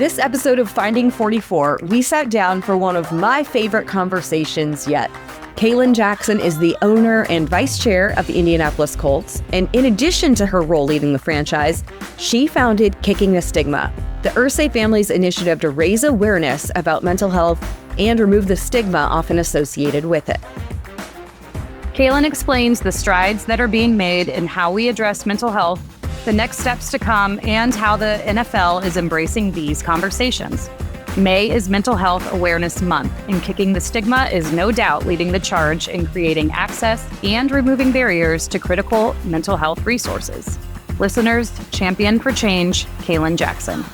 this episode of Finding 44, we sat down for one of my favorite conversations yet. Kalen Jackson is the owner and vice chair of the Indianapolis Colts, and in addition to her role leading the franchise, she founded Kicking the Stigma, the Irsay family's initiative to raise awareness about mental health and remove the stigma often associated with it. Kalen explains the strides that are being made in how we address mental health, the next steps to come, and how the NFL is embracing these conversations. May is Mental Health Awareness Month, and Kicking the Stigma is no doubt leading the charge in creating access and removing barriers to critical mental health resources. Listeners, champion for change, Kalen Jackson.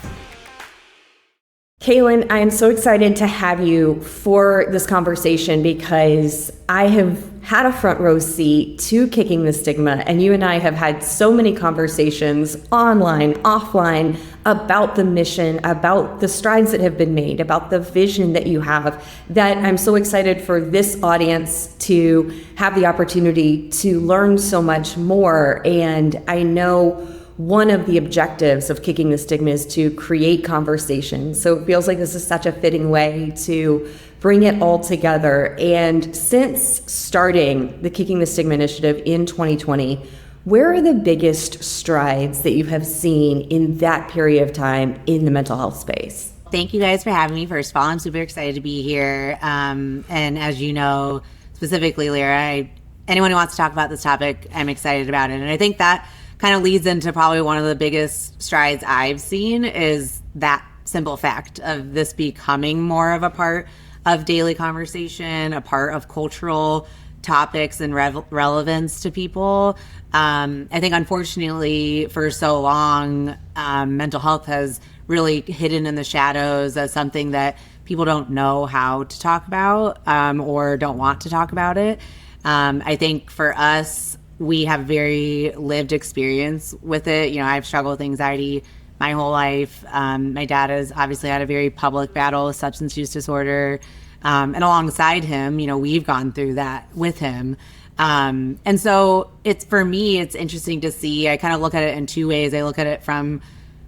Kalen, I am so excited to have you for this conversation because I have had a front row seat to Kicking the Stigma, and you and I have had so many conversations online, offline, about the mission, about the strides that have been made, about the vision that you have, that I'm so excited for this audience to have the opportunity to learn so much more. And I know one of the objectives of Kicking the Stigma is to create conversation. So it feels like this is such a fitting way to bring it all together. And since starting the Kicking the Stigma initiative in 2020, where are the biggest strides that you have seen in that period of time in the mental health space? Thank you guys for having me. First of all, I'm super excited to be here. And as you know, specifically, Lyra, anyone who wants to talk about this topic, I'm excited about it. And I think that kind of leads into probably one of the biggest strides I've seen is that simple fact of this becoming more of a part of daily conversation, a part of cultural topics and relevance to people. I think unfortunately for so long, mental health has really hidden in the shadows as something that people don't know how to talk about or don't want to talk about it. I think for us, we have very lived experience with it. You know, I've struggled with anxiety my whole life. My dad has obviously had a very public battle with substance use disorder. And alongside him, you know, we've gone through that with him. And so for me, it's interesting to see. I kind of look at it in two ways. I look at it from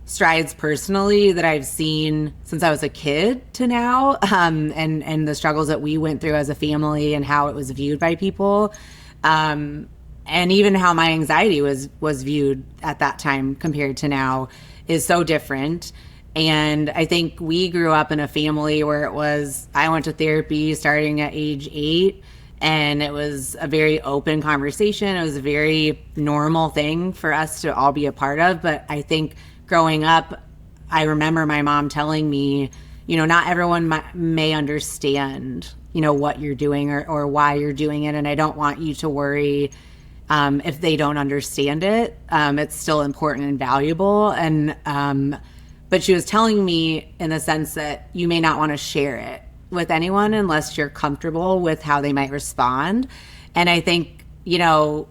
strides personally that I've seen since I was a kid to now, and the struggles that we went through as a family and how it was viewed by people. And even how my anxiety was viewed at that time compared to now is so different. And I think we grew up in a family where I went to therapy starting at age 8, and it was a very open conversation. It was a very normal thing for us to all be a part of. But I think growing up, I remember my mom telling me, you know, not everyone may understand, you know, what you're doing or why you're doing it. And I don't want you to worry if they don't understand it. It's still important and valuable. And but she was telling me in the sense that you may not want to share it with anyone unless you're comfortable with how they might respond. And I think, you know,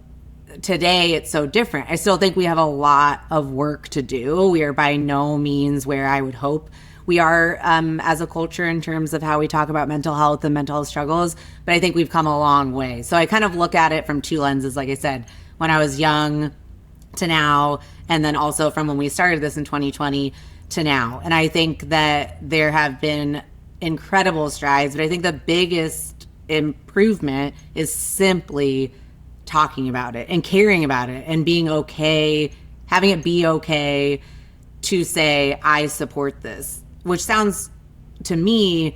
today it's so different. I still think we have a lot of work to do. We are by no means where I would hope we are as a culture in terms of how we talk about mental health and mental health struggles, but I think we've come a long way. So I kind of look at it from two lenses, like I said, when I was young to now, and then also from when we started this in 2020 to now. And I think that there have been incredible strides, but I think the biggest improvement is simply talking about it and caring about it and being okay, having it be okay to say, I support this, which sounds to me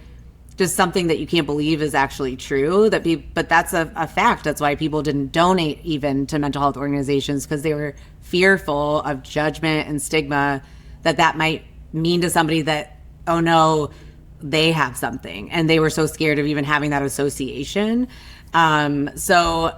just something that you can't believe is actually true. But that's a fact. That's why people didn't donate even to mental health organizations, because they were fearful of judgment and stigma that might mean to somebody that, oh no, they have something. And they were so scared of even having that association. So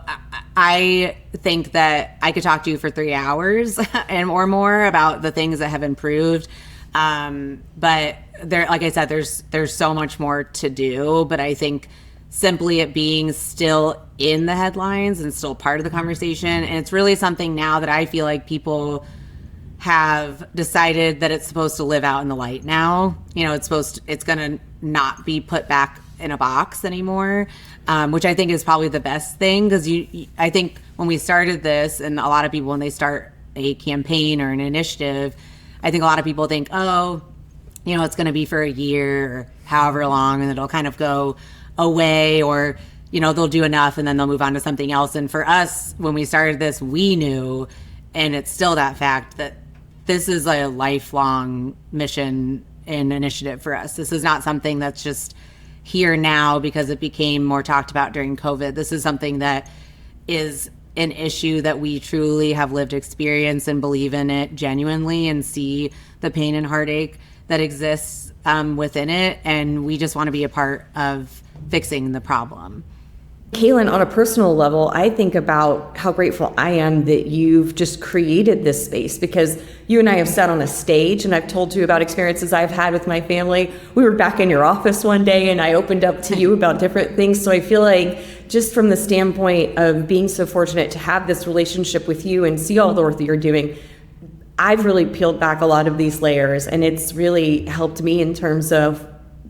I think that I could talk to you for 3 hours and or more about the things that have improved. But there, like I said, there's so much more to do, but I think simply it being still in the headlines and still part of the conversation. And it's really something now that I feel like people have decided that it's supposed to live out in the light now. You know, it's going to not be put back in a box anymore, which I think is probably the best thing. Because I think when we started this, and a lot of people, when they start a campaign or an initiative, I think a lot of people think, oh, it's going to be for a year or however long, and it'll kind of go away, or, they'll do enough and then they'll move on to something else. And for us, when we started this, we knew, and it's still that fact, that this is a lifelong mission and initiative for us. This is not something that's just here now because it became more talked about during COVID. This is something that is an issue that we truly have lived experience and believe in it genuinely and see the pain and heartache that exists within it. And we just want to be a part of fixing the problem. Kalen, on a personal level, I think about how grateful I am that you've just created this space, because you and I have sat on a stage and I've told you about experiences I've had with my family. We were back in your office one day and I opened up to you about different things. So I feel like, just from the standpoint of being so fortunate to have this relationship with you and see all the work that you're doing, I've really peeled back a lot of these layers, and it's really helped me in terms of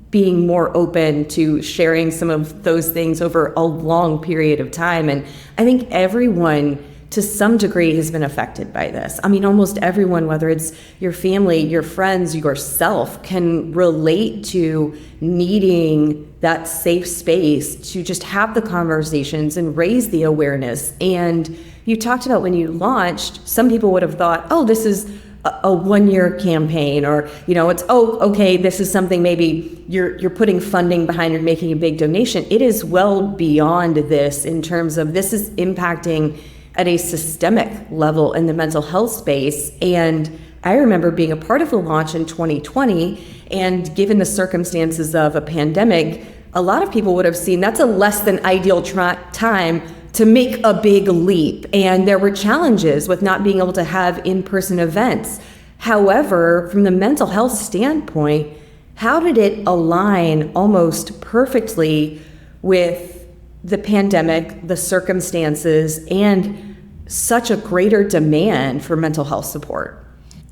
being more open to sharing some of those things over a long period of time. And I think everyone to some degree has been affected by this. I mean, almost everyone, whether it's your family, your friends, yourself, can relate to needing that safe space to just have the conversations and raise the awareness. And you talked about when you launched, some people would have thought, oh, this is a one-year campaign, or it's, oh, okay, this is something maybe you're putting funding behind or making a big donation. It is well beyond this in terms of this is impacting at a systemic level in the mental health space. And I remember being a part of the launch in 2020, and given the circumstances of a pandemic, a lot of people would have seen that's a less than ideal time to make a big leap. And there were challenges with not being able to have in-person events. However, from the mental health standpoint, how did it align almost perfectly with the pandemic, the circumstances, and such a greater demand for mental health support?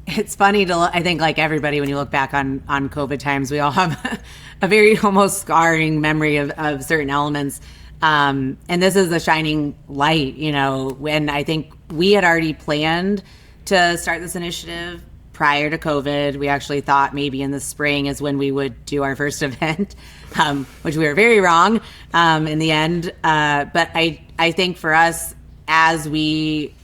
It's funny I think, like everybody, when you look back on COVID times, we all have a very almost scarring memory of certain elements. And this is a shining light, when I think we had already planned to start this initiative prior to COVID. We actually thought maybe in the spring is when we would do our first event, which we were very wrong in the end. But I think for us, as we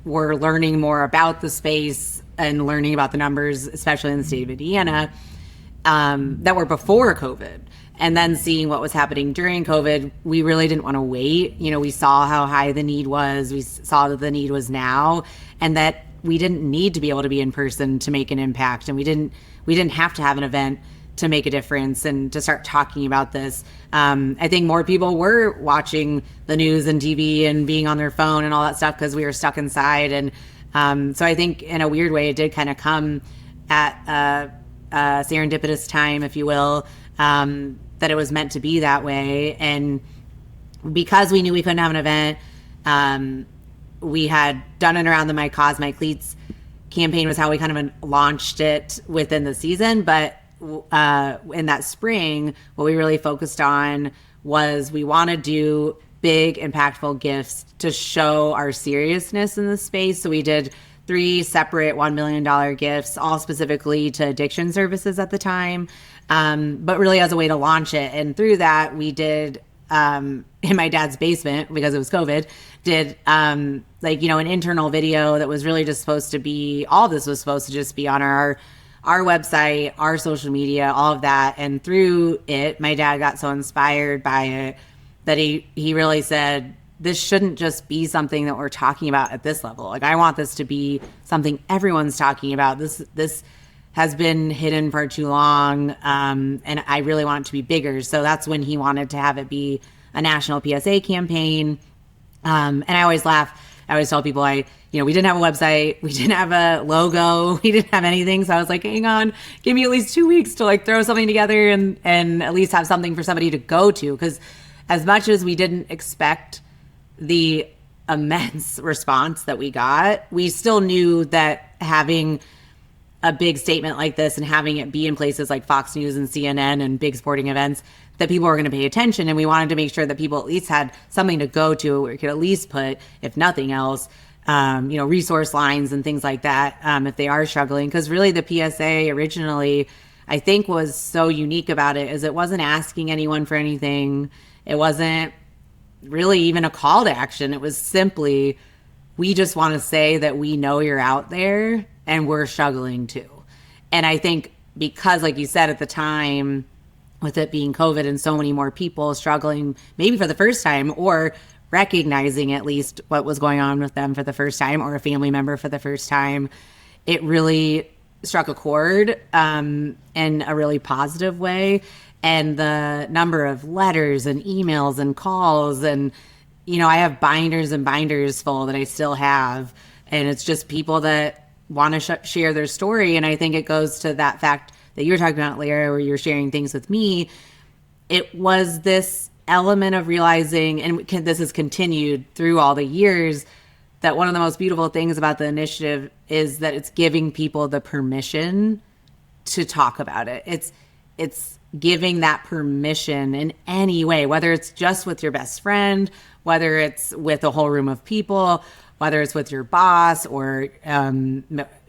were learning more about the space and learning about the numbers, especially in the state of Indiana, that were before COVID, and then seeing what was happening during COVID, we really didn't want to wait. We saw how high the need was. We saw that the need was now, and that we didn't need to be able to be in person to make an impact. And we didn't have to have an event to make a difference and to start talking about this. I think more people were watching the news and TV and being on their phone and all that stuff because we were stuck inside. And so I think in a weird way, it did kind of come at a serendipitous time, if you will, that it was meant to be that way. And because we knew we couldn't have an event, we had done it around the My Cause, My Cleats campaign was how we kind of launched it within the season. But in that spring, what we really focused on was we want to do big, impactful gifts to show our seriousness in the space. So we did 3 separate $1 million gifts, all specifically to addiction services at the time, but really as a way to launch it. And through that, we did, in my dad's basement, because it was COVID, did an internal video that was really just supposed to be, all of this was supposed to just be on our website, our social media, all of that. And through it, my dad got so inspired by it that he really said, this shouldn't just be something that we're talking about at this level. Like, I want this to be something everyone's talking about. This has been hidden for too long, and I really want it to be bigger. So that's when he wanted to have it be a national PSA campaign. And I always laugh. I always tell people we didn't have a website, we didn't have a logo, we didn't have anything. So I was like, hang on, give me at least 2 weeks to throw something together and at least have something for somebody to go to. Because as much as we didn't expect the immense response that we got, we still knew that having a big statement like this and having it be in places like Fox News and CNN and big sporting events, that people were going to pay attention. And we wanted to make sure that people at least had something to go to, where we could at least put, if nothing else, resource lines and things like that, if they are struggling. Because really the PSA originally, I think was so unique about it is it wasn't asking anyone for anything. It wasn't really even a call to action. It was simply, we just want to say that we know you're out there and we're struggling too. And I think because, like you said, at the time, with it being COVID and so many more people struggling, maybe for the first time, or recognizing at least what was going on with them for the first time, or a family member for the first time, it really struck a chord in a really positive way. And the number of letters and emails and calls, and, you know, I have binders and binders full that I still have. And it's just people that want to share their story. And I think it goes to that fact that you were talking about, Lyra, where you're sharing things with me. It was this element of realizing, and this has continued through all the years, that one of the most beautiful things about the initiative is that it's giving people the permission to talk about it. It's giving that permission in any way, whether it's just with your best friend, whether it's with a whole room of people, whether it's with your boss, or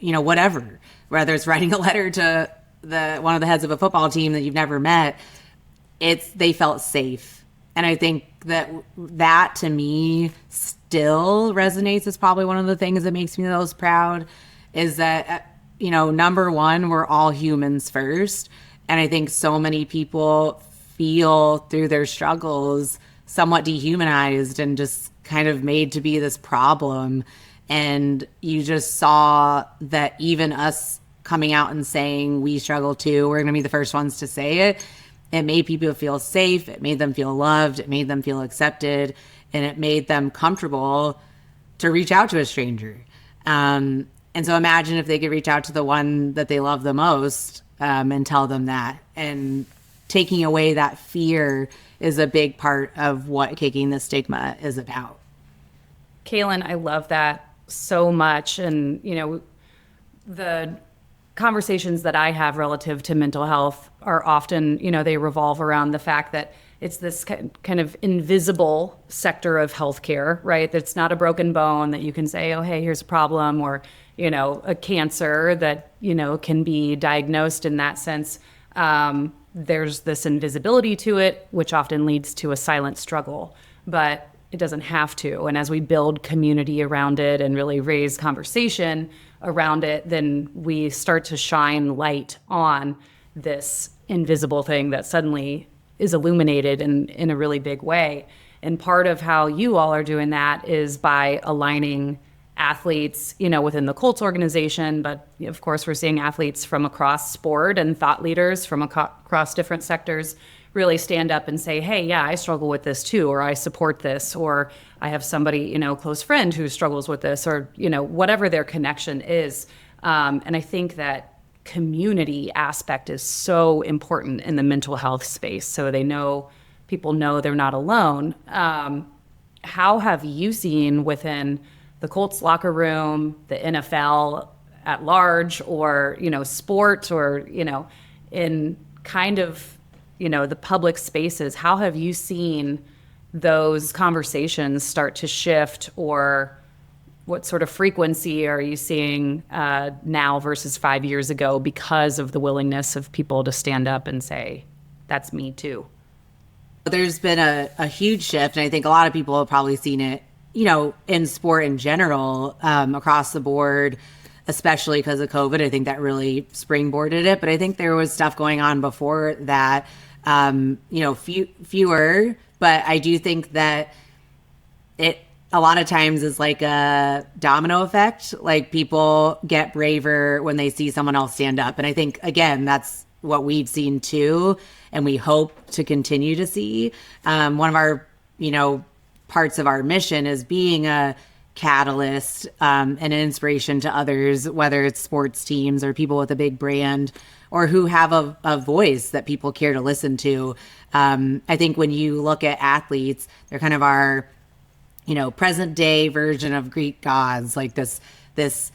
whatever, whether it's writing a letter to one of the heads of a football team that you've never met. They felt safe. And I think that to me still resonates as probably one of the things that makes me the most proud, is that, number one, we're all humans first. And I think so many people feel through their struggles somewhat dehumanized and just kind of made to be this problem. And you just saw that even us coming out and saying we struggle too, we're going to be the first ones to say it. It made people feel safe. It made them feel loved. It made them feel accepted. And it made them comfortable to reach out to a stranger. And so imagine if they could reach out to the one that they love the most and tell them that. And taking away that fear is a big part of what Kicking the Stigma is about. Kalen, I love that so much. And, the conversations that I have relative to mental health are often, they revolve around the fact that it's this kind of invisible sector of healthcare, right? That's not a broken bone that you can say, oh, hey, here's a problem, or, a cancer that, can be diagnosed in that sense. There's this invisibility to it, which often leads to a silent struggle, but it doesn't have to. And as we build community around it and really raise conversation around it, then we start to shine light on this invisible thing that suddenly is illuminated in a really big way. And part of how you all are doing that is by aligning athletes, within the Colts organization, but of course we're seeing athletes from across sport and thought leaders from across different sectors really stand up and say, hey, yeah, I struggle with this too, or I support this, or I have somebody, close friend who struggles with this, or, whatever their connection is. And I think that community aspect is so important in the mental health space. So people know they're not alone. How have you seen within the Colts locker room, the NFL at large, or, sport, or, in kind of, the public spaces, how have you seen those conversations start to shift, or what sort of frequency are you seeing now versus 5 years ago because of the willingness of people to stand up and say, that's me too? There's been a huge shift, and I think a lot of people have probably seen it, in sport in general, across the board, especially because of COVID. I think that really springboarded it. But I think there was stuff going on before that, fewer. But I do think that it a lot of times is like a domino effect. Like, people get braver when they see someone else stand up. And I think, again, that's what we've seen too, and we hope to continue to see. One of our, parts of our mission is being a catalyst and an inspiration to others, whether it's sports teams or people with a big brand, or who have a voice that people care to listen to. I think when you look at athletes, they're kind of our, present day version of Greek gods, like this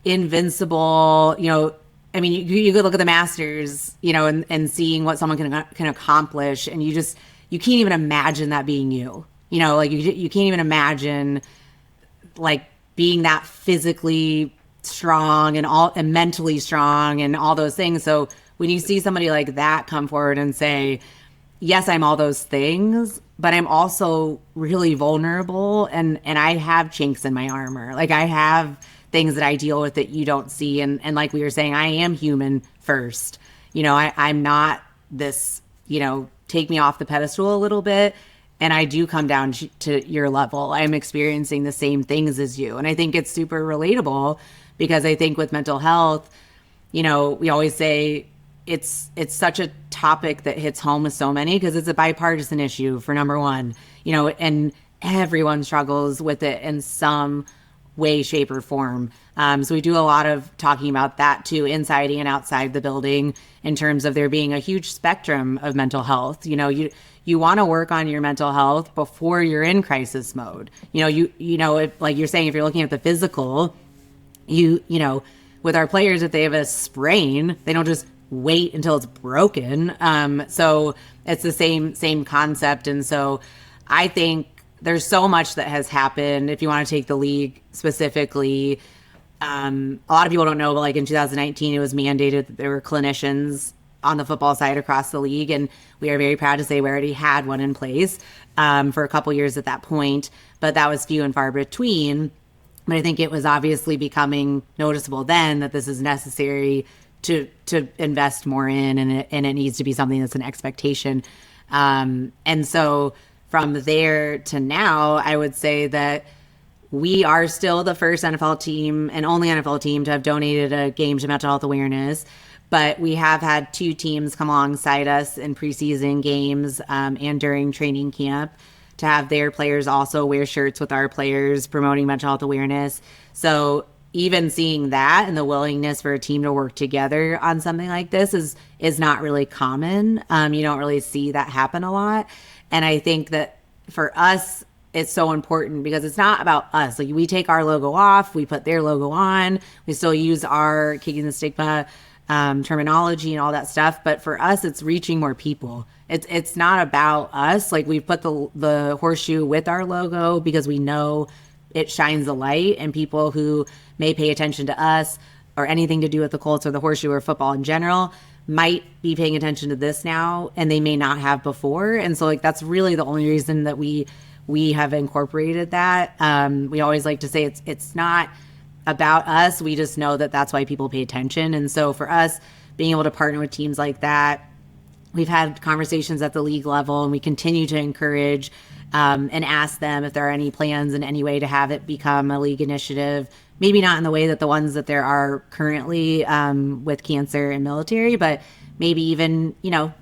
invincible, I mean, you could look at the Masters, and seeing what someone can accomplish, and you can't even imagine that being you. You can't even imagine like being that physically strong and mentally strong and all those things. So when you see somebody like that come forward and say, yes, I'm all those things, but I'm also really vulnerable, and I have chinks in my armor. Like, I have things that I deal with that you don't see. And like we were saying, I am human first. I'm not this, take me off the pedestal a little bit. And I do come down to your level. I'm experiencing the same things as you. And I think it's super relatable, because I think with mental health, we always say it's such a topic that hits home with so many, because it's a bipartisan issue, for number one, and everyone struggles with it in some way, shape, or form. So we do a lot of talking about that too, inside and outside the building, in terms of there being a huge spectrum of mental health. You want to work on your mental health before you're in crisis mode. If, like you're saying, if you're looking at the physical, with our players, if they have a sprain, they don't just wait until it's broken. So it's the same concept. And so I think there's so much that has happened. If you want to take the league specifically, a lot of people don't know, but like in 2019, it was mandated that there were clinicians on the football side across the league. And we are very proud to say we already had one in place for a couple years at that point, but that was few and far between. But I think it was obviously becoming noticeable then that this is necessary to invest more in, and it needs to be something that's an expectation. And so from there to now, I would say that we are still the first NFL team and only NFL team to have donated a game to mental health awareness. But we have had 2 teams come alongside us in preseason games and during training camp to have their players also wear shirts with our players promoting mental health awareness. So even seeing that and the willingness for a team to work together on something like this is not really common. You don't really see that happen a lot. And I think that for us, it's so important because it's not about us. Like, we take our logo off, we put their logo on, we still use our Kicking the Stigma terminology and all that stuff. But for us, it's reaching more people. It's not about us. Like, we put the horseshoe with our logo because we know it shines a light, and people who may pay attention to us or anything to do with the Colts or the horseshoe or football in general might be paying attention to this now, and they may not have before. And so, like, that's really the only reason that we have incorporated that. We always like to say it's not about us. We just know that that's why people pay attention. And so for us, being able to partner with teams like that, we've had conversations at the league level, and we continue to encourage and ask them if there are any plans in any way to have it become a league initiative. Maybe not in the way that the ones that there are currently with cancer and military, but maybe even,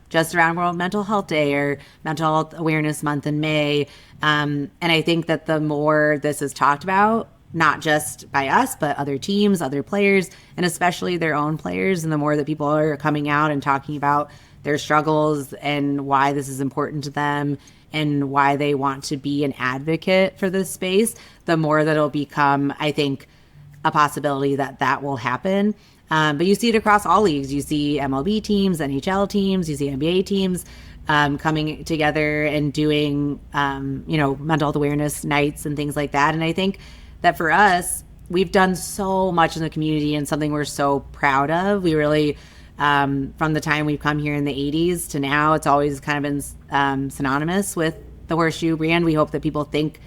just around World Mental Health Day or Mental Health Awareness Month in May. And I think that the more this is talked about, not just by us, but other teams, other players, and especially their own players, and the more that people are coming out and talking about their struggles and why this is important to them and why they want to be an advocate for this space, the more that it'll become, I think, a possibility that will happen. But you see it across all leagues. You see MLB teams, NHL teams, you see NBA teams coming together and doing, mental health awareness nights and things like that. And I think that for us, we've done so much in the community and something we're so proud of. We really, from the time we've come here in the 80s to now, it's always kind of been synonymous with the Horseshoe brand. We hope that people think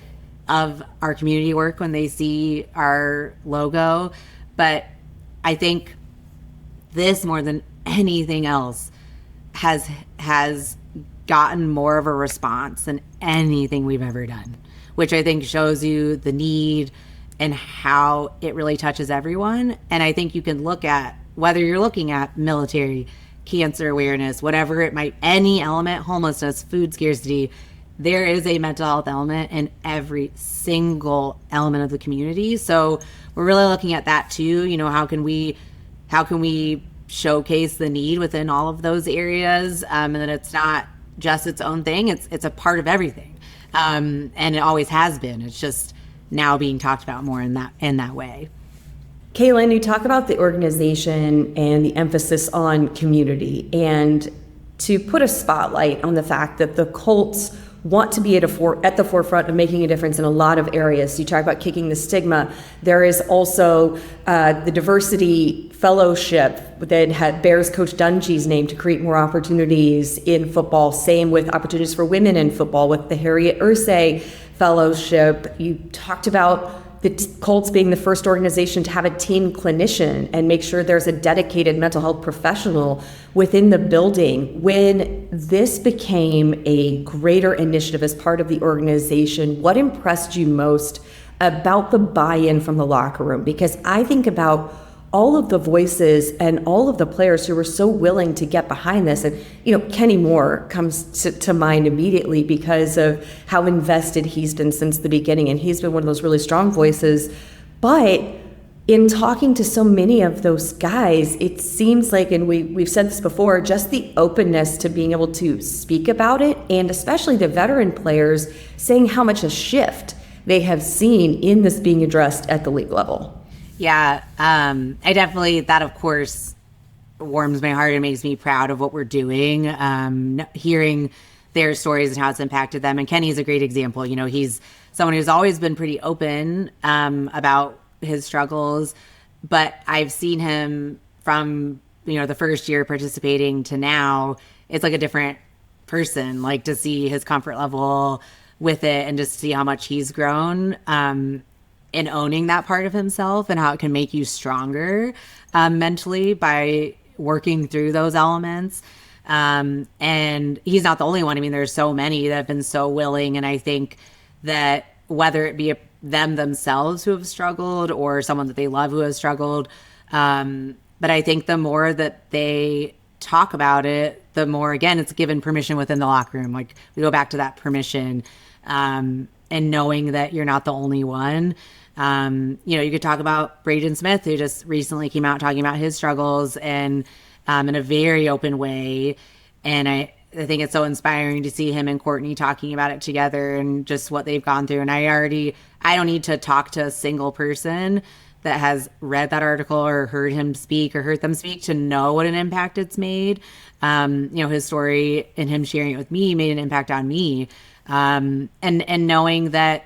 of our community work when they see our logo. But I think this, more than anything else, has gotten more of a response than anything we've ever done, which I think shows you the need and how it really touches everyone. And I think you can look at, whether you're looking at military, cancer awareness, whatever it might, any element, homelessness, food scarcity, there is a mental health element in every single element of the community. So we're really looking at that too. How can we showcase the need within all of those areas, and that it's not just its own thing. It's a part of everything, and it always has been. It's just now being talked about more in that way. Kalen, you talk about the organization and the emphasis on community, and to put a spotlight on the fact that the Colts want to be at the forefront of making a difference in a lot of areas. You talk about kicking the stigma. There is also the diversity fellowship that bears Coach Dungy's name to create more opportunities in football. Same with opportunities for women in football with the Harriet Irsay Fellowship. You talked about the Colts being the first organization to have a team clinician and make sure there's a dedicated mental health professional within the building. When this became a greater initiative as part of the organization, what impressed you most about the buy-in from the locker room? Because I think about all of the voices and all of the players who were so willing to get behind this. And, Kenny Moore comes to mind immediately because of how invested he's been since the beginning. And he's been one of those really strong voices. But in talking to so many of those guys, it seems like, and we've said this before, just the openness to being able to speak about it, and especially the veteran players saying how much a shift they have seen in this being addressed at the league level. Yeah, I definitely, that of course warms my heart and makes me proud of what we're doing, hearing their stories and how it's impacted them. And Kenny's a great example. He's someone who's always been pretty open about his struggles, but I've seen him from, the first year participating to now, it's like a different person, like to see his comfort level with it and just see how much he's grown. In owning that part of himself and how it can make you stronger mentally by working through those elements. And he's not the only one. I mean, there's so many that have been so willing. And I think that whether it be them themselves who have struggled or someone that they love who has struggled, but I think the more that they talk about it, the more, again, it's given permission within the locker room. Like we go back to that permission and knowing that you're not the only one. You could talk about Braden Smith, who just recently came out talking about his struggles and in a very open way. And I think it's so inspiring to see him and Courtney talking about it together and just what they've gone through. And I don't need to talk to a single person that has read that article or heard him speak or heard them speak to know what an impact it's made. His story and him sharing it with me made an impact on me. And knowing that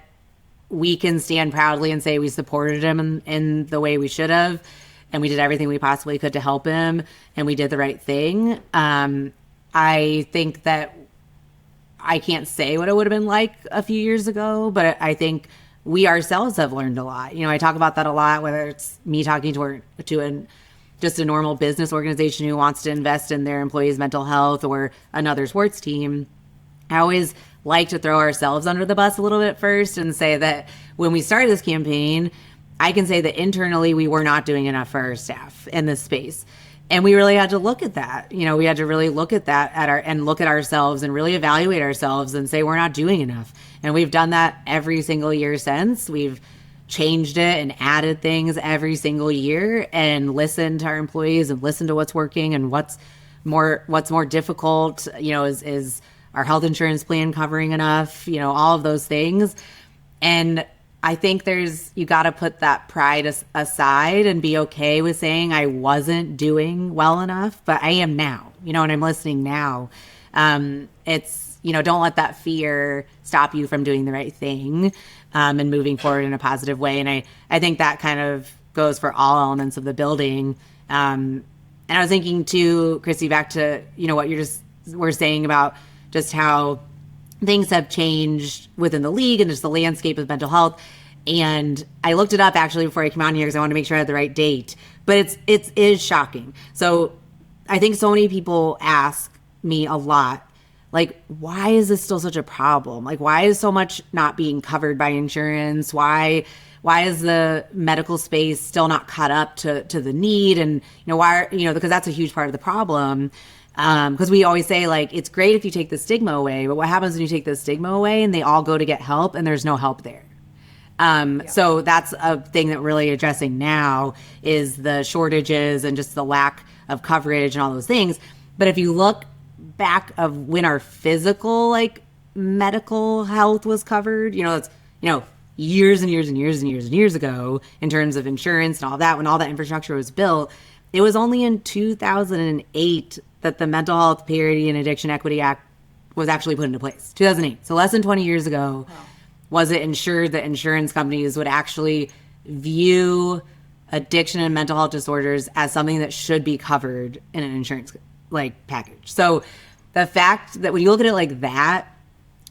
we can stand proudly and say we supported him in the way we should have, and we did everything we possibly could to help him, and we did the right thing. I think that I can't say what it would have been like a few years ago, but I think we ourselves have learned a lot. I talk about that a lot, whether it's me talking to just a normal business organization who wants to invest in their employees' mental health or another sports team. I always like to throw ourselves under the bus a little bit first and say that when we started this campaign, I can say that internally we were not doing enough for our staff in this space. And we really had to look at that. We had to really look at that and look at ourselves and really evaluate ourselves and say we're not doing enough. And we've done that every single year since. We've changed it and added things every single year and listened to our employees and listened to what's working and what's more difficult, is our health insurance plan covering enough, all of those things. And I think you got to put that pride aside and be okay with saying I wasn't doing well enough, but I am now, and I'm listening now. It's, don't let that fear stop you from doing the right thing and moving forward in a positive way. And I think that kind of goes for all elements of the building. And I was thinking too, Christy, back to, what you just were saying about just how things have changed within the league and just the landscape of mental health. And I looked it up actually before I came on here because I wanted to make sure I had the right date. But it is shocking. So I think so many people ask me a lot, like, why is this still such a problem? Like, why is so much not being covered by insurance? Why is the medical space still not caught up to the need? And, because that's a huge part of the problem. Because we always say, like, it's great if you take the stigma away, but what happens when you take the stigma away and they all go to get help and there's no help there? So that's a thing that we're really addressing now is the shortages and just the lack of coverage and all those things. But if you look back of when our physical, medical health was covered, it's, years and years and years and years and years ago in terms of insurance and all that, when all that infrastructure was built, it was only in 2008 that the Mental Health Parity and Addiction Equity Act was actually put into place. 2008. So less than 20 years ago, was it ensured that insurance companies would actually view addiction and mental health disorders as something that should be covered in an insurance like package. So the fact that when you look at it like that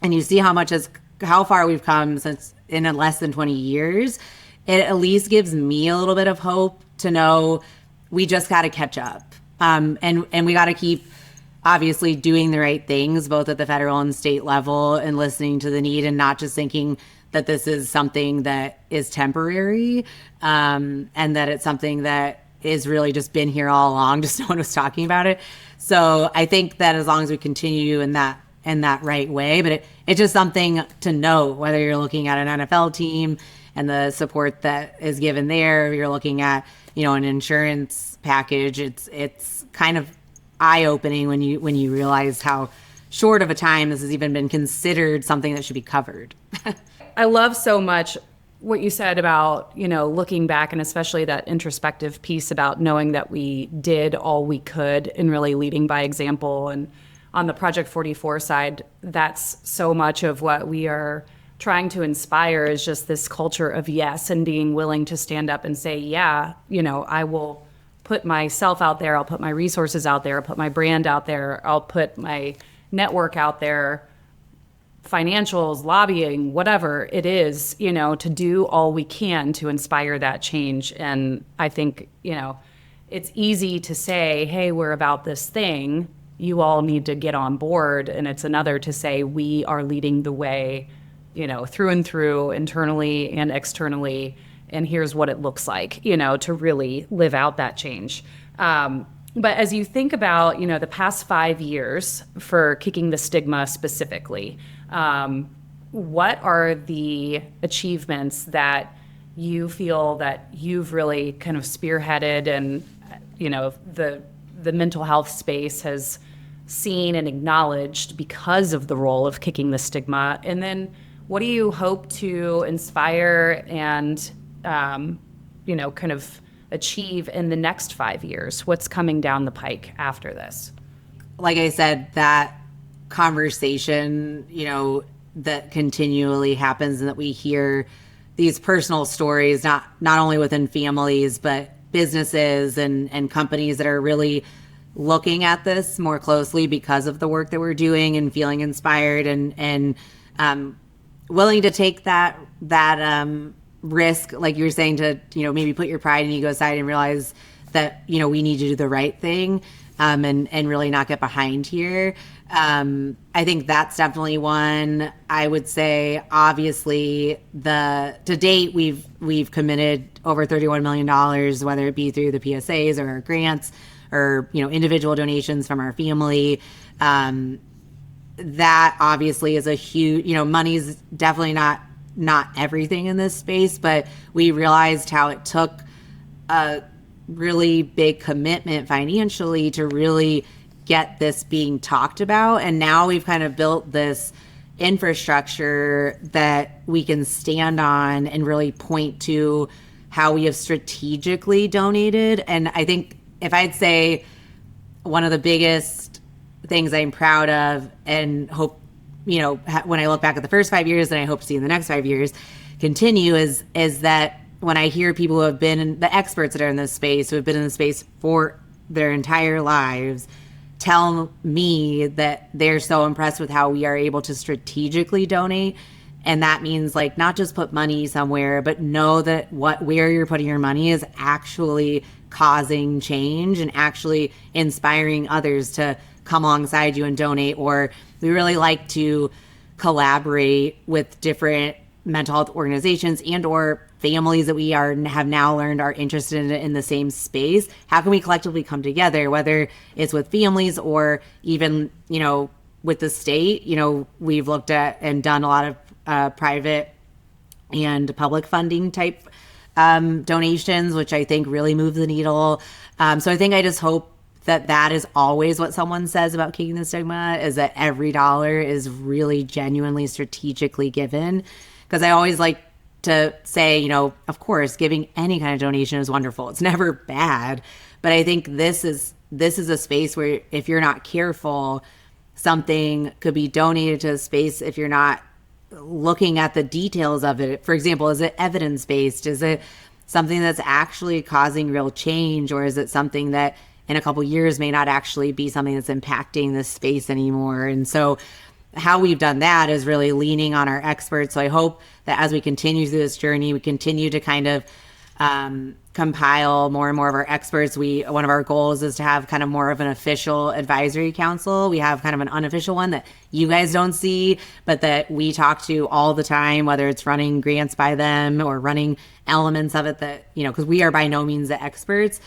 and you see how far we've come since in less than 20 years, it at least gives me a little bit of hope to know we just got to catch up. And we got to keep obviously doing the right things, both at the federal and state level, and listening to the need and not just thinking that this is something that is temporary, and that it's something that is really just been here all along, just no one was talking about it. So I think that as long as we continue in that right way, but it's just something to know, whether you're looking at an NFL team and the support that is given there, or you're looking at, an insurance package, it's kind of eye-opening when you realize how short of a time this has even been considered something that should be covered. I love so much what you said about, looking back, and especially that introspective piece about knowing that we did all we could and really leading by example. And on the Project 44 side, that's so much of what we are trying to inspire, is just this culture of yes and being willing to stand up and say, yeah, I will put myself out there, I'll put my resources out there, I'll put my brand out there, I'll put my network out there, financials, lobbying, whatever it is, to do all we can to inspire that change. And I think, it's easy to say, hey, we're about this thing, you all need to get on board. And it's another to say, we are leading the way, through and through, internally and externally. And here's what it looks like, to really live out that change. But as you think about, the past 5 years for Kicking the Stigma specifically, what are the achievements that you feel that you've really kind of spearheaded and, the mental health space has seen and acknowledged because of the role of Kicking the Stigma? And then what do you hope to inspire and, kind of achieve in the next 5 years? What's coming down the pike after this? Like I said, that conversation, that continually happens, and that we hear these personal stories, not only within families, but businesses and companies that are really looking at this more closely because of the work that we're doing and feeling inspired and willing to take that risk, like you were saying, to, maybe put your pride and ego aside and realize that, we need to do the right thing, and really not get behind here. I think that's definitely one. I would say, obviously, to date, we've committed over $31 million, whether it be through the PSAs or our grants or, individual donations from our family. That obviously is a huge, money's definitely not everything in this space, but we realized how it took a really big commitment financially to really get this being talked about. And now we've kind of built this infrastructure that we can stand on and really point to how we have strategically donated. And I think if I'd say one of the biggest things I'm proud of and hope, when I look back at the first 5 years and I hope to see in the next 5 years continue is that when I hear people who have been the experts that are in this space, who have been in the space for their entire lives, tell me that they're so impressed with how we are able to strategically donate. And that means, like, not just put money somewhere, but know that where you're putting your money is actually causing change and actually inspiring others to come alongside you and donate. Or we really like to collaborate with different mental health organizations and or families that we have now learned are interested in the same space. How can we collectively come together, whether it's with families or even, with the state? We've looked at and done a lot of private and public funding type donations, which I think really move the needle. So I think I just hope that is always what someone says about Kicking the Stigma, is that every dollar is really genuinely strategically given. Because I always like to say, of course, giving any kind of donation is wonderful. It's never bad. But I think this is a space where if you're not careful, something could be donated to a space if you're not looking at the details of it. For example, is it evidence-based? Is it something that's actually causing real change? Or is it something that in a couple years may not actually be something that's impacting this space anymore? And so how we've done that is really leaning on our experts. So I hope that as we continue through this journey, we continue to kind of compile more and more of our experts. One of our goals is to have kind of more of an official advisory council. We have kind of an unofficial one that you guys don't see, but that we talk to all the time, whether it's running grants by them or running elements of it that, you know, because we are by no means the experts.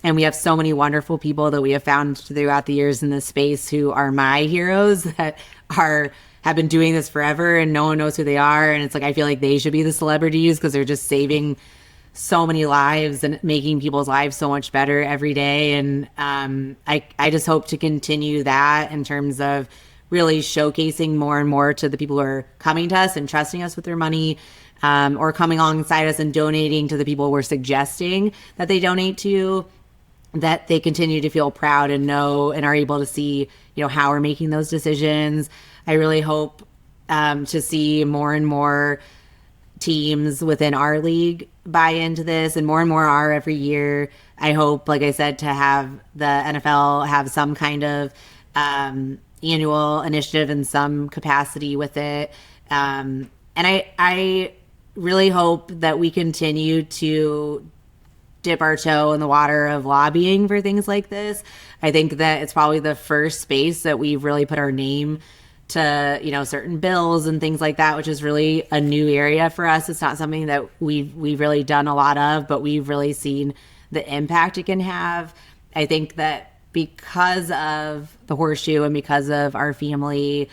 And we have so many wonderful people that we have found throughout the years in this space who are my heroes that have been doing this forever and no one knows who they are. And it's like, I feel like they should be the celebrities because they're just saving so many lives and making people's lives so much better every day. And I just hope to continue that in terms of really showcasing more and more to the people who are coming to us and trusting us with their money, or coming alongside us and donating to the people we're suggesting that they donate to, that they continue to feel proud and know and are able to see, you know, how we're making those decisions. I really hope to see more and more teams within our league buy into this, and more are every year. I hope, like I said, to have the NFL have some kind of annual initiative in some capacity with it. And I really hope that we continue to dip our toe in the water of lobbying for things like this. I think that it's probably the first space that we've really put our name to, you know, certain bills and things like that, which is really a new area for us. It's not something that we've really done a lot of, but we've really seen the impact it can have. I think that because of the horseshoe and because of our family,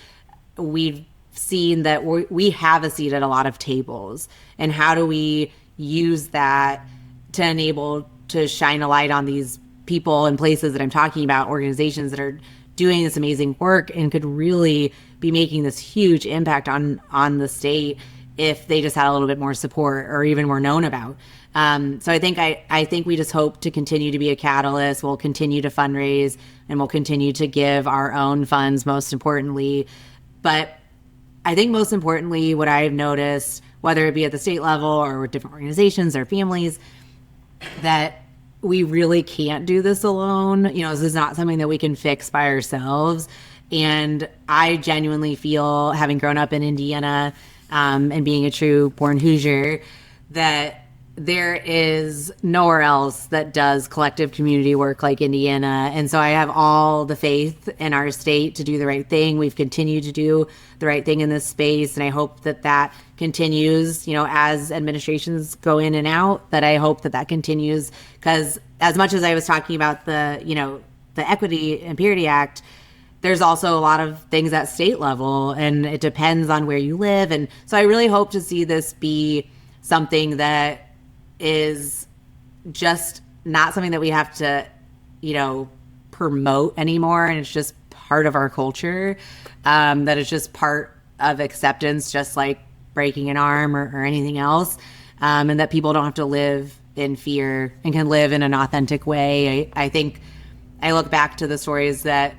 we've seen that we have a seat at a lot of tables. And how do we use that to enable to shine a light on these people and places that I'm talking about, organizations that are doing this amazing work and could really be making this huge impact on the state if they just had a little bit more support or even were known about. So I think we just hope to continue to be a catalyst. We'll continue to fundraise and we'll continue to give our own funds, most importantly. But I think most importantly, what I've noticed, whether it be at the state level or with different organizations or families, that we really can't do this alone. You know, this is not something that we can fix by ourselves. And I genuinely feel, having grown up in Indiana and being a true born Hoosier, that there is nowhere else that does collective community work like Indiana. And so I have all the faith in our state to do the right thing. We've continued to do the right thing in this space. And I hope that that continues, you know, as administrations go in and out, that I hope that that continues. Because as much as I was talking about the, you know, the Equity and Purity Act, there's also a lot of things at state level, and it depends on where you live. And so I really hope to see this be something that is just not something that we have to, you know, promote anymore. And it's just part of our culture, that it's just part of acceptance, just like breaking an arm or anything else. And that people don't have to live in fear and can live in an authentic way. I think I look back to the stories that,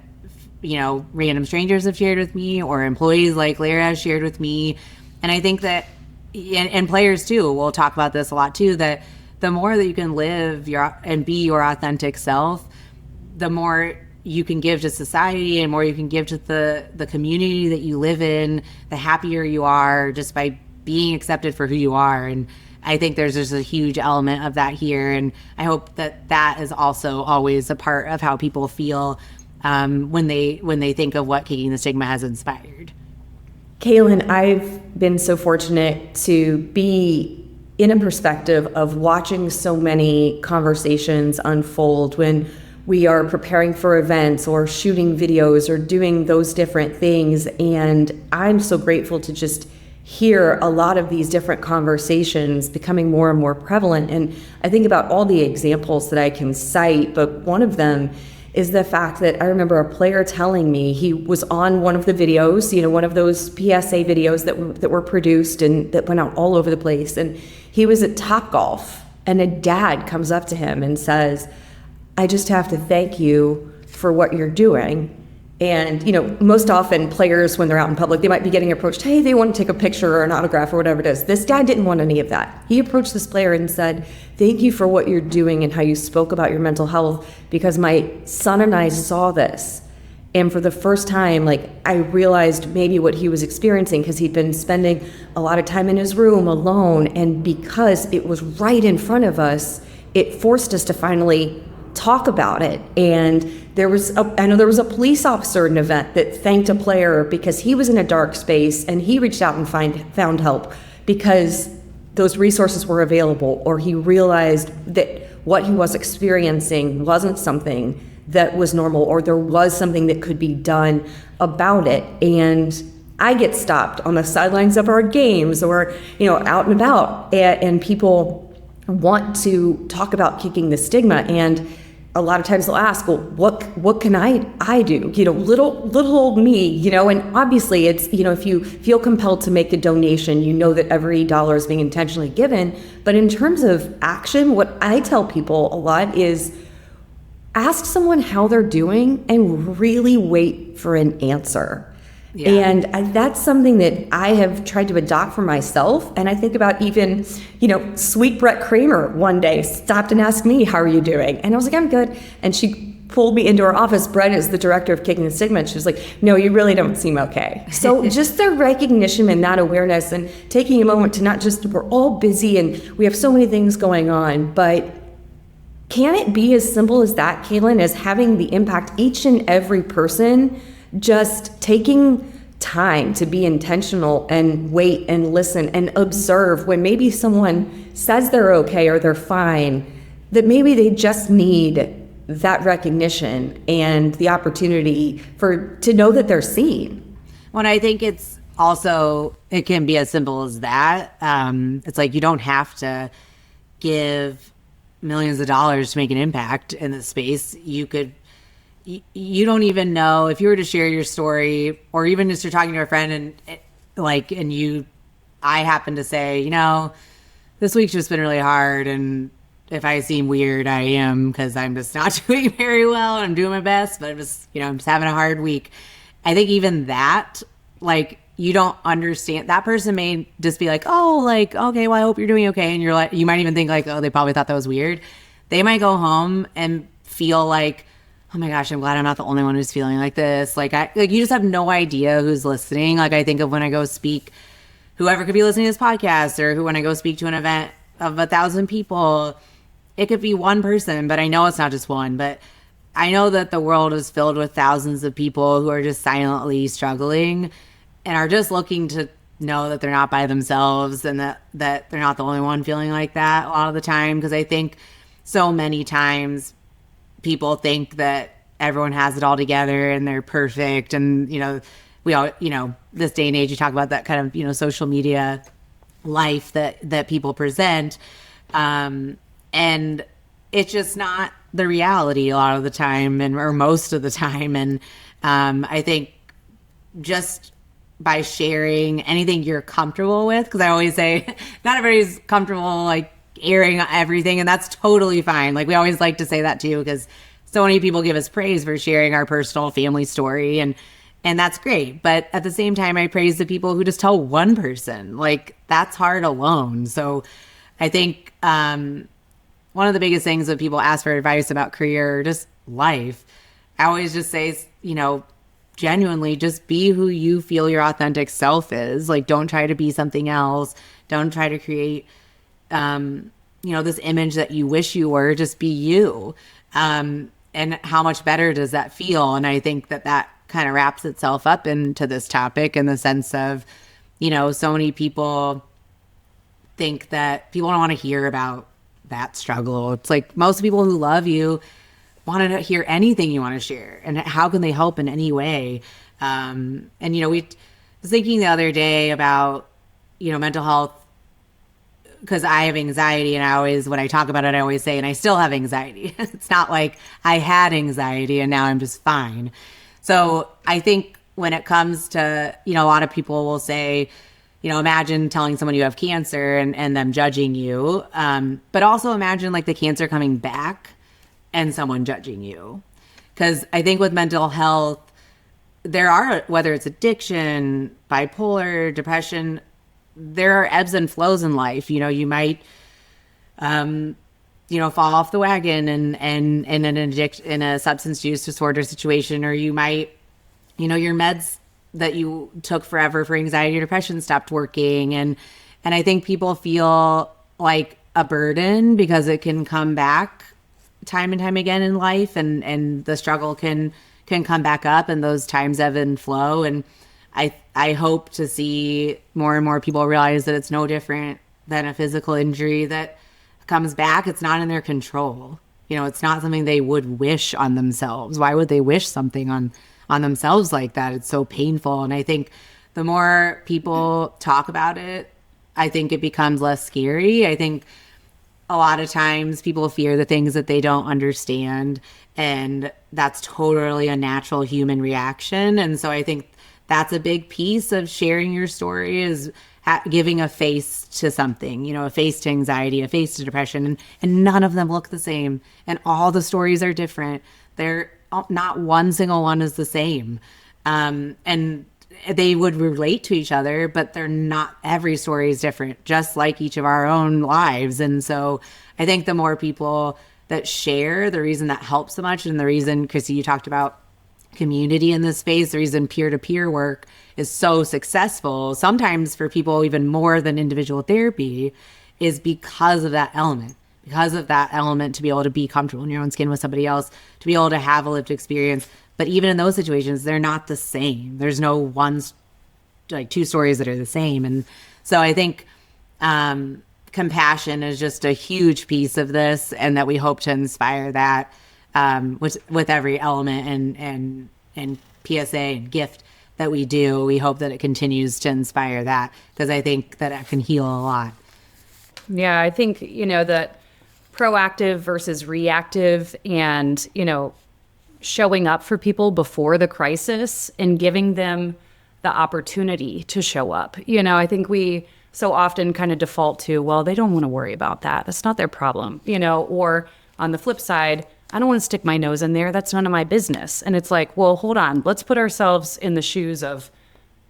you know, random strangers have shared with me, or employees like Lyra has shared with me. And I think that, and players too, we'll talk about this a lot too, that the more that you can live and be your authentic self, the more you can give to society and more you can give to the community that you live in, the happier you are just by being accepted for who you are. And I think there's just a huge element of that here. And I hope that that is also always a part of how people feel when they think of what Kicking the Stigma has inspired. Kalen, I've been so fortunate to be in a perspective of watching so many conversations unfold when we are preparing for events or shooting videos or doing those different things. And I'm so grateful to just hear a lot of these different conversations becoming more and more prevalent. And I think about all the examples that I can cite, but one of them is the fact that I remember a player telling me he was on one of the videos, you know, one of those PSA videos that were produced and that went out all over the place. And he was at Topgolf, and a dad comes up to him and says, "I just have to thank you for what you're doing." And, most often players, when they're out in public, they might be getting approached, hey, they want to take a picture or an autograph or whatever it is. This guy didn't want any of that. He approached this player and said, thank you for what you're doing and how you spoke about your mental health, because my son and I saw this. And for the first time, I realized maybe what he was experiencing, because he'd been spending a lot of time in his room alone. And because it was right in front of us, it forced us to finally talk about it. And I know there was a police officer at an event that thanked a player because he was in a dark space, and he reached out and found help because those resources were available, or he realized that what he was experiencing wasn't something that was normal, or there was something that could be done about it. And I get stopped on the sidelines of our games, or out and about, and people want to talk about kicking the stigma. And a lot of times they'll ask, well, what can I do? Little old me, and obviously it's, if you feel compelled to make a donation, that every dollar is being intentionally given. But in terms of action, what I tell people a lot is ask someone how they're doing and really wait for an answer. Yeah. And that's something that I have tried to adopt for myself. And I think about even, sweet Brett Kramer one day stopped and asked me, how are you doing? And I was like, I'm good. And she pulled me into her office. Brett is the director of Kicking the Stigma. And she was like, no, you really don't seem okay. So just the recognition and that awareness, and taking a moment to not just, we're all busy and we have so many things going on, but can it be as simple as that, Kalen, as having the impact each and every person just taking time to be intentional and wait and listen and observe when maybe someone says they're okay or they're fine, that maybe they just need that recognition and the opportunity to know that they're seen. Well, I think it can be as simple as that. It's like you don't have to give millions of dollars to make an impact in this space. You don't even know if you were to share your story, or even just you're talking to a friend I happen to say, this week's just been really hard. And if I seem weird, I am, because I'm just not doing very well. I'm doing my best, but I'm just having a hard week. I think even that, you don't understand. That person may just be like, oh, okay, well, I hope you're doing okay. And you might even think oh, they probably thought that was weird. They might go home and feel like, oh my gosh, I'm glad I'm not the only one who's feeling like this. You just have no idea who's listening. I think of when I go speak, whoever could be listening to this podcast, or when I go speak to an event of 1,000 people, it could be one person, but I know it's not just one. But I know that the world is filled with thousands of people who are just silently struggling and are just looking to know that they're not by themselves, and that they're not the only one feeling like that a lot of the time. Because I think so many times people think that everyone has it all together and they're perfect. And, we all, this day and age, you talk about that kind of, social media life that people present. And it's just not the reality a lot of the time, or most of the time. And I think just by sharing anything you're comfortable with, because I always say not everybody's comfortable airing everything, and that's totally fine. We always like to say that too, because so many people give us praise for sharing our personal family story, and that's great. But at the same time, I praise the people who just tell one person. That's hard alone. So I think one of the biggest things that people ask for advice about career or just life, I always just say, genuinely just be who you feel your authentic self is. Don't try to be something else. Don't try to create this image that you wish you were. Just be you. And how much better does that feel? And I think that kind of wraps itself up into this topic, in the sense of, so many people think that people don't want to hear about that struggle. It's most people who love you want to hear anything you want to share, and how can they help in any way. We was thinking the other day about, mental health, because I have anxiety, and when I talk about it, I always say, and I still have anxiety. It's not like I had anxiety and now I'm just fine. So I think when it comes to, a lot of people will say, imagine telling someone you have cancer and them judging you. But also imagine the cancer coming back and someone judging you. Because I think with mental health, there are, whether it's addiction, bipolar, depression, there are ebbs and flows in life. You might, fall off the wagon and in a substance use disorder situation, or you might, your meds that you took forever for anxiety or depression stopped working. And I think people feel like a burden because it can come back time and time again in life, and the struggle can come back up, and those times ebb and flow. And I hope to see more and more people realize that it's no different than a physical injury that comes back. It's not in their control. It's not something they would wish on themselves. Why would they wish something on themselves like that? It's so painful. And I think the more people talk about it, I think it becomes less scary. I think a lot of times people fear the things that they don't understand, and that's totally a natural human reaction. And so I think that's a big piece of sharing your story, is giving a face to something, a face to anxiety, a face to depression, and none of them look the same, and all the stories are different. They're not one single one is the same. And they would relate to each other, but they're not, every story is different, just like each of our own lives. And so I think the more people that share, the reason that helps so much, and the reason, Chrissy, you talked about community in this space, the reason peer-to-peer work is so successful, sometimes for people even more than individual therapy, is because of that element. Because of that element, to be able to be comfortable in your own skin with somebody else, to be able to have a lived experience. But even in those situations, they're not the same. There's no two stories that are the same. And so I think compassion is just a huge piece of this, and that we hope to inspire that with every element and PSA and gift that we do. We hope that it continues to inspire that, because I think that it can heal a lot. Yeah, I think, that proactive versus reactive, and, showing up for people before the crisis and giving them the opportunity to show up. I think we so often kind of default to, well, they don't want to worry about that. That's not their problem, or on the flip side, I don't want to stick my nose in there. That's none of my business. And it's like, well, hold on. Let's put ourselves in the shoes of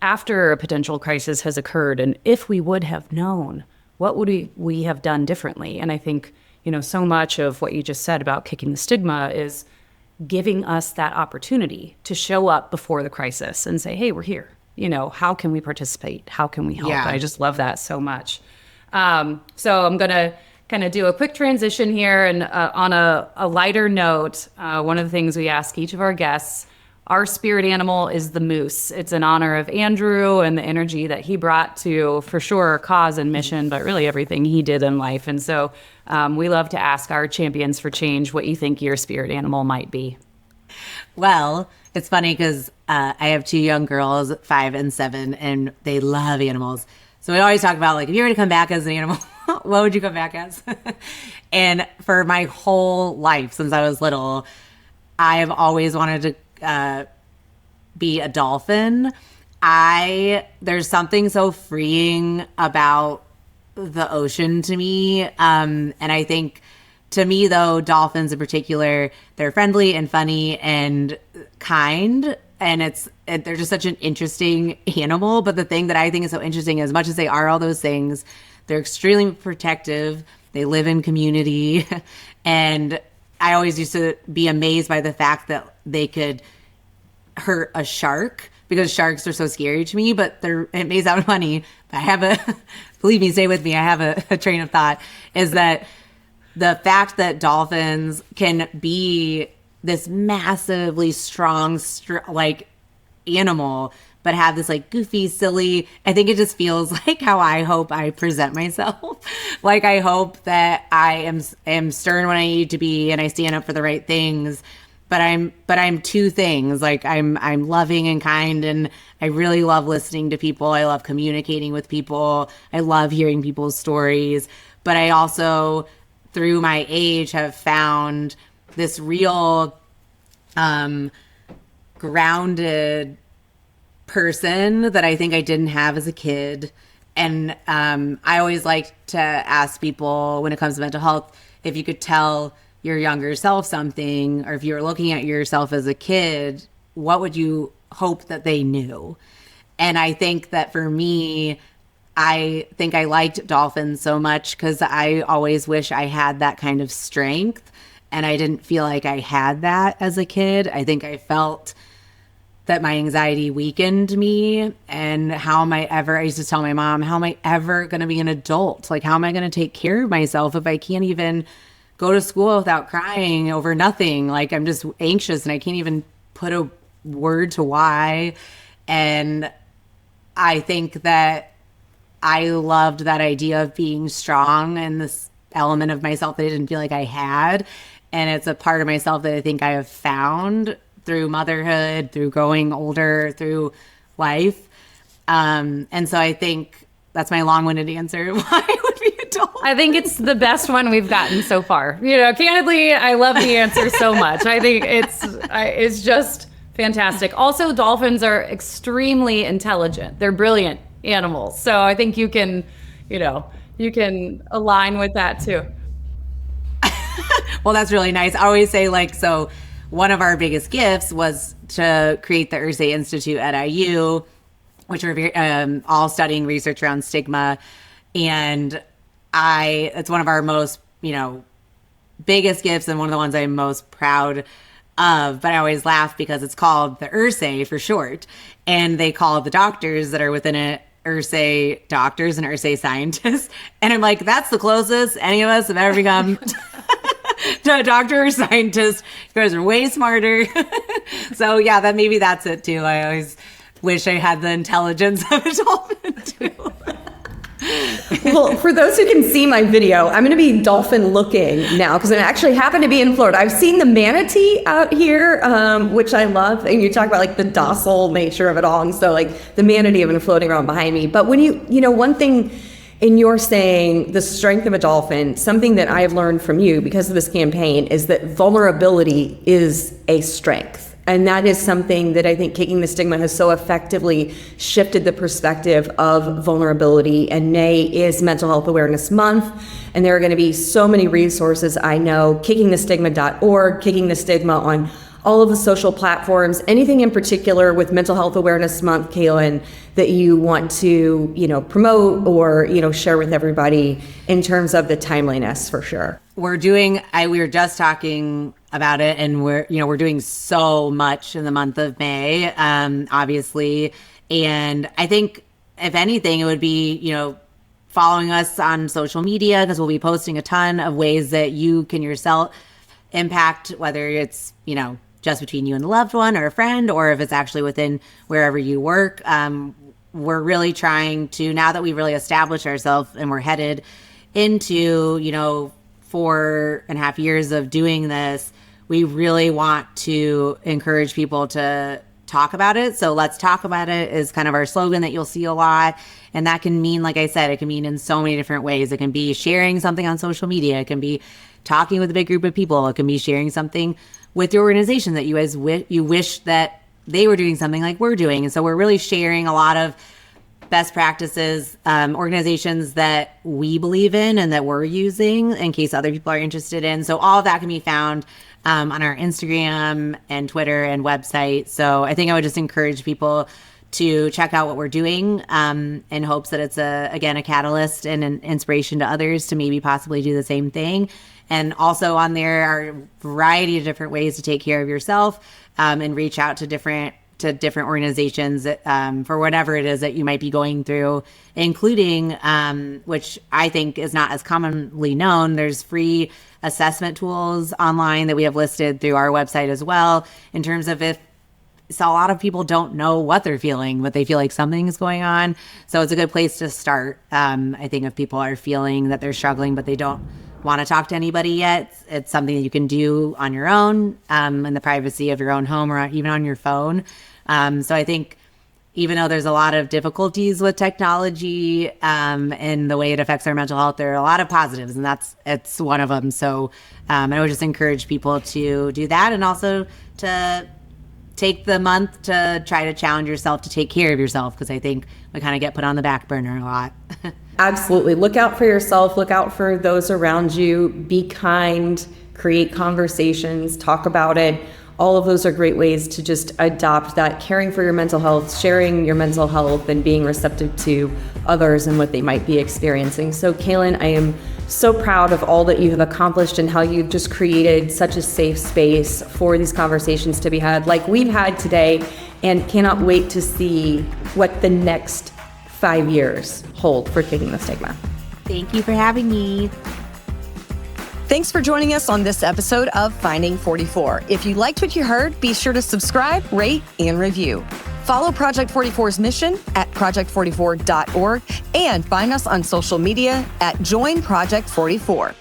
after a potential crisis has occurred. And if we would have known, what would we have done differently? And I think, so much of what you just said about kicking the stigma is giving us that opportunity to show up before the crisis and say, hey, we're here. How can we participate? How can we help? Yeah. I just love that so much. So I'm going to kind of do a quick transition here. And on a lighter note, one of the things we ask each of our guests, our spirit animal is the moose. It's in honor of Andrew and the energy that he brought to, for sure, cause and mission, but really everything he did in life. And so we love to ask our champions for change what you think your spirit animal might be. Well, it's funny because I have two young girls, 5 and 7, and they love animals. So we always talk about, like, if you were to come back as an animal, what would you come back as? And for my whole life, since I was little, I have always wanted to be a dolphin. There's something so freeing about the ocean to me. And I think, to me, though, dolphins in particular, they're friendly and funny and kind. And they're just such an interesting animal. But the thing that I think is so interesting, as much as they are all those things, they're extremely protective. They live in community. And I always used to be amazed by the fact that they could hurt a shark, because sharks are so scary to me, but it may sound funny. But I have believe me, stay with me, I have a train of thought, is that the fact that dolphins can be this massively strong, animal, but have this goofy, silly, I think it just feels like how I hope I present myself. I hope that I am stern when I need to be, and I stand up for the right things, but I'm two things. I'm loving and kind, and I really love listening to people. I love communicating with people. I love hearing people's stories, but I also, through my age, have found this real grounded person that I think I didn't have as a kid. And I always like to ask people, when it comes to mental health, if you could tell your younger self something, or if you were looking at yourself as a kid, what would you hope that they knew. And I think that for me, I think I liked dolphins so much because I always wish I had that kind of strength. And I didn't feel like I had that as a kid. I think I felt that my anxiety weakened me. And how am I ever, I used to tell my mom, how am I ever going to be an adult? Like, how am I going to take care of myself if I can't even go to school without crying over nothing? Like, I'm just anxious and I can't even put a word to why. And I think that I loved that idea of being strong and this element of myself that I didn't feel like I had. And it's a part of myself that I think I have found through motherhood, through growing older, through life. And so I think that's my long-winded answer. Why I would be a dolphin? I think it's the best one we've gotten so far. You know, candidly, I love the answer so much. I think it's just fantastic. Also, dolphins are extremely intelligent. They're brilliant animals. So I think you can align with that too. Well, that's really nice. I always say, like, so one of our biggest gifts was to create the Ursay Institute at IU, which are all studying research around stigma. And it's one of our most, biggest gifts and one of the ones I'm most proud of. But I always laugh because it's called the Ursay for short. And they call the doctors that are within it Ursay doctors and Ursay scientists. And I'm like, that's the closest any of us have ever become to a doctor or scientist. You guys are way smarter. So yeah, maybe that's it too. I always wish I had the intelligence of a dolphin too. Well, for those who can see my video, I'm going to be dolphin looking now because I actually happen to be in Florida. I've seen the manatee out here, which I love. And you talk about like the docile nature of it all. And so like the manatee have been floating around behind me. But when one thing in your saying the strength of a dolphin, something that I've learned from you because of this campaign is that vulnerability is a strength. And that is something that I think Kicking the Stigma has so effectively shifted the perspective of vulnerability. And May is Mental Health Awareness Month. And there are going to be so many resources. I know kickingthestigma.org, Kicking the Stigma on all of the social platforms. Anything in particular with Mental Health Awareness Month, Kalen, that you want to, promote or, share with everybody in terms of the timeliness for sure? We were just talking about it, and we're doing so much in the month of May, obviously. And I think if anything, it would be, following us on social media, because we'll be posting a ton of ways that you can yourself impact, whether it's, just between you and the loved one or a friend, or if it's actually within wherever you work. We're really trying to, now that we've really established ourselves and we're headed into, 4.5 years of doing this, we really want to encourage people to talk about it. So let's talk about it is kind of our slogan that you'll see a lot. And that can mean, like I said, it can mean in so many different ways. It can be sharing something on social media. It can be talking with a big group of people. It can be sharing something with your organization that you wish that they were doing something like we're doing. And so we're really sharing a lot of best practices, organizations that we believe in and that we're using in case other people are interested in. So all of that can be found on our Instagram and Twitter and website. So I think I would just encourage people to check out what we're doing in hopes that it's a catalyst and an inspiration to others to maybe possibly do the same thing. And also on there are a variety of different ways to take care of yourself and reach out to different organizations for whatever it is that you might be going through, including, which I think is not as commonly known, there's free assessment tools online that we have listed through our website as well, in terms of so a lot of people don't know what they're feeling, but they feel like something is going on. So it's a good place to start. I think if people are feeling that they're struggling, but they don't want to talk to anybody yet, it's something that you can do on your own in the privacy of your own home or even on your phone. So I think even though there's a lot of difficulties with technology and the way it affects our mental health, there are a lot of positives, and it's one of them. So I would just encourage people to do that, and also to take the month to try to challenge yourself to take care of yourself, because I think we kind of get put on the back burner a lot. Absolutely. Look out for yourself. Look out for those around you. Be kind. Create conversations. Talk about it. all of those are great ways to just adopt that caring for your mental health, sharing your mental health, and being receptive to others and what they might be experiencing. So Kalen, I am so proud of all that you have accomplished and how you've just created such a safe space for these conversations to be had like we've had today, and cannot wait to see what the next 5 years hold for Kicking the Stigma. Thank you for having me. Thanks for joining us on this episode of Finding 44. If you liked what you heard, be sure to subscribe, rate, and review. Follow Project 44's mission at project44.org and find us on social media at Join Project 44.